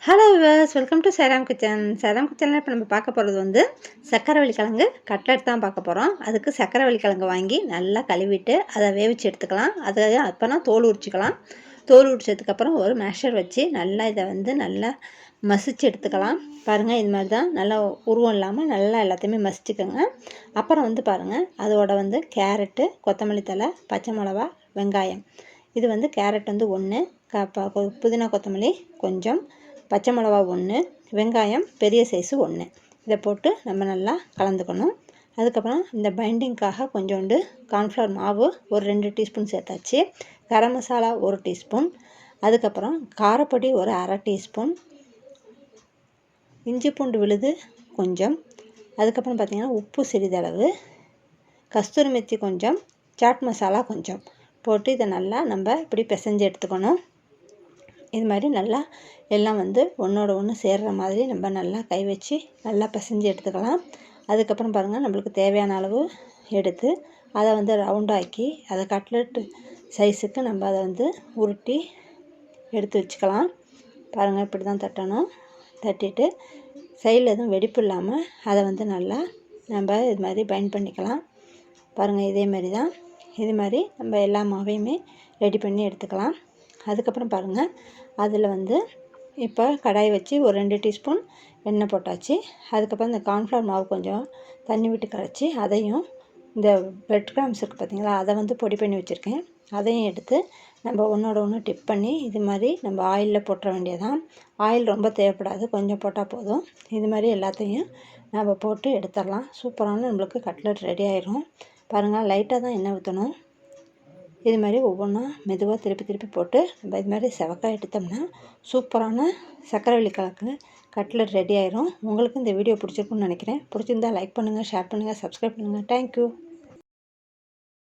Hello viewers, welcome to Seram kitchen. Seram கிச்சனில் இப்போ நம்ம பார்க்க போகிறது வந்து சக்கரவள்ளி கிழங்கு கட்லெட் தான் பார்க்க போகிறோம். அதுக்கு சக்கரவள்ளி கிழங்கு வாங்கி நல்லா கழுவிட்டு அதை வேவிச்சு எடுத்துக்கலாம். அதை அப்போனா தோல் உரிச்சிக்கலாம். தோல் உரிச்சதுக்கப்புறம் ஒரு மேஷர் வச்சு நல்லா இதை வந்து நல்லா மசிச்சு எடுத்துக்கலாம். பாருங்கள், இது மாதிரி தான் நல்லா உருவம் இல்லாமல் நல்லா எல்லாத்தையுமே மசிச்சுக்கோங்க. அப்புறம் வந்து பாருங்கள், அதோட வந்து கேரட்டு, கொத்தமல்லி தழை, பச்சை மிளகா, வெங்காயம். இது வந்து கேரட் வந்து 1, புதினா கொத்தமல்லி கொஞ்சம், பச்சை மிளகா 1, வெங்காயம் பெரிய சைஸு 1. இதை போட்டு நம்ம நல்லா கலந்துக்கணும். அதுக்கப்புறம் இந்த பைண்டிங்காக கொஞ்சோண்டு கார்ன்ஃப்ளவர் மாவு ஒரு 2 டீஸ்பூன் சேர்த்தாச்சு. கரம் மசாலா 1 டீஸ்பூன். அதுக்கப்புறம் காரப்பொடி ஒரு அரை டீஸ்பூன். இஞ்சி பூண்டு விழுது கொஞ்சம். அதுக்கப்புறம் பார்த்திங்கன்னா உப்பு சிறிதளவு, கஸ்தூரி மெத்தி கொஞ்சம், சாட் மசாலா கொஞ்சம் போட்டு இதை நல்லா நம்ம இப்படி பிசைஞ்சு எடுத்துக்கணும். இது மாதிரி நல்லா எல்லாம் வந்து ஒன்றோட ஒன்று சேர்கிற மாதிரி நம்ம நல்லா கை வச்சு நல்லா பிசைஞ்சு எடுத்துக்கலாம். அதுக்கப்புறம் பாருங்கள், நம்மளுக்கு தேவையான அளவு எடுத்து அதை வந்து ரவுண்டாக்கி அதை கட்லெட்டு சைஸுக்கு நம்ம அதை வந்து உருட்டி எடுத்து வச்சுக்கலாம். பாருங்கள், இப்படி தான் தட்டணும். தட்டிட்டு சைடில் எதுவும் வெடிப்பு இல்லாமல் அதை வந்து நல்லா நம்ம இது மாதிரி பைண்ட் பண்ணிக்கலாம். பாருங்கள், இதே மாதிரி தான் இது மாதிரி நம்ம எல்லா மாவையுமே ரெடி பண்ணி எடுத்துக்கலாம். அதுக்கப்புறம் பாருங்கள், அதில் வந்து இப்போ கடாய் வச்சு ஒரு 2 டீஸ்பூன் எண்ணெய் போட்டாச்சு. அதுக்கப்புறம் இந்த கார்ன்ஃப்ளவர் மாவு கொஞ்சம் தண்ணி விட்டு கரைச்சி அதையும், இந்த பிரெட் கிராம்ஸ் இருக்குது பார்த்திங்களா, அதை வந்து பொடி பண்ணி வச்சுருக்கேன். அதையும் எடுத்து நம்ம ஒன்றோட ஒன்று டிப் பண்ணி இது மாதிரி நம்ம ஆயிலில் போட்டுற வேண்டியதான். ஆயில் ரொம்ப தேவைப்படாது, கொஞ்சம் போட்டால் போதும். இது மாதிரி எல்லாத்தையும் நம்ம போட்டு எடுத்துடலாம். சூப்பரான நம்மளுக்கு கட்லெட் ரெடி ஆயிடும். பாருங்கள், லைட்டாக தான் எண்ணெய் ஊற்றணும். இது மாதிரி ஒவ்வொன்றா மெதுவாக திருப்பி போட்டு நம்ம இது மாதிரி செவக்காய் எடுத்தோம்னா சூப்பரான சக்கரவள்ளி கிழங்கு கட்லெட் ரெடி ஆயிரும். உங்களுக்கு இந்த வீடியோ பிடிச்சிருக்குன்னு நினைக்கிறேன். பிடிச்சிருந்தா லைக் பண்ணுங்கள், ஷேர் பண்ணுங்கள், சப்ஸ்கிரைப் பண்ணுங்கள். தேங்க்யூ.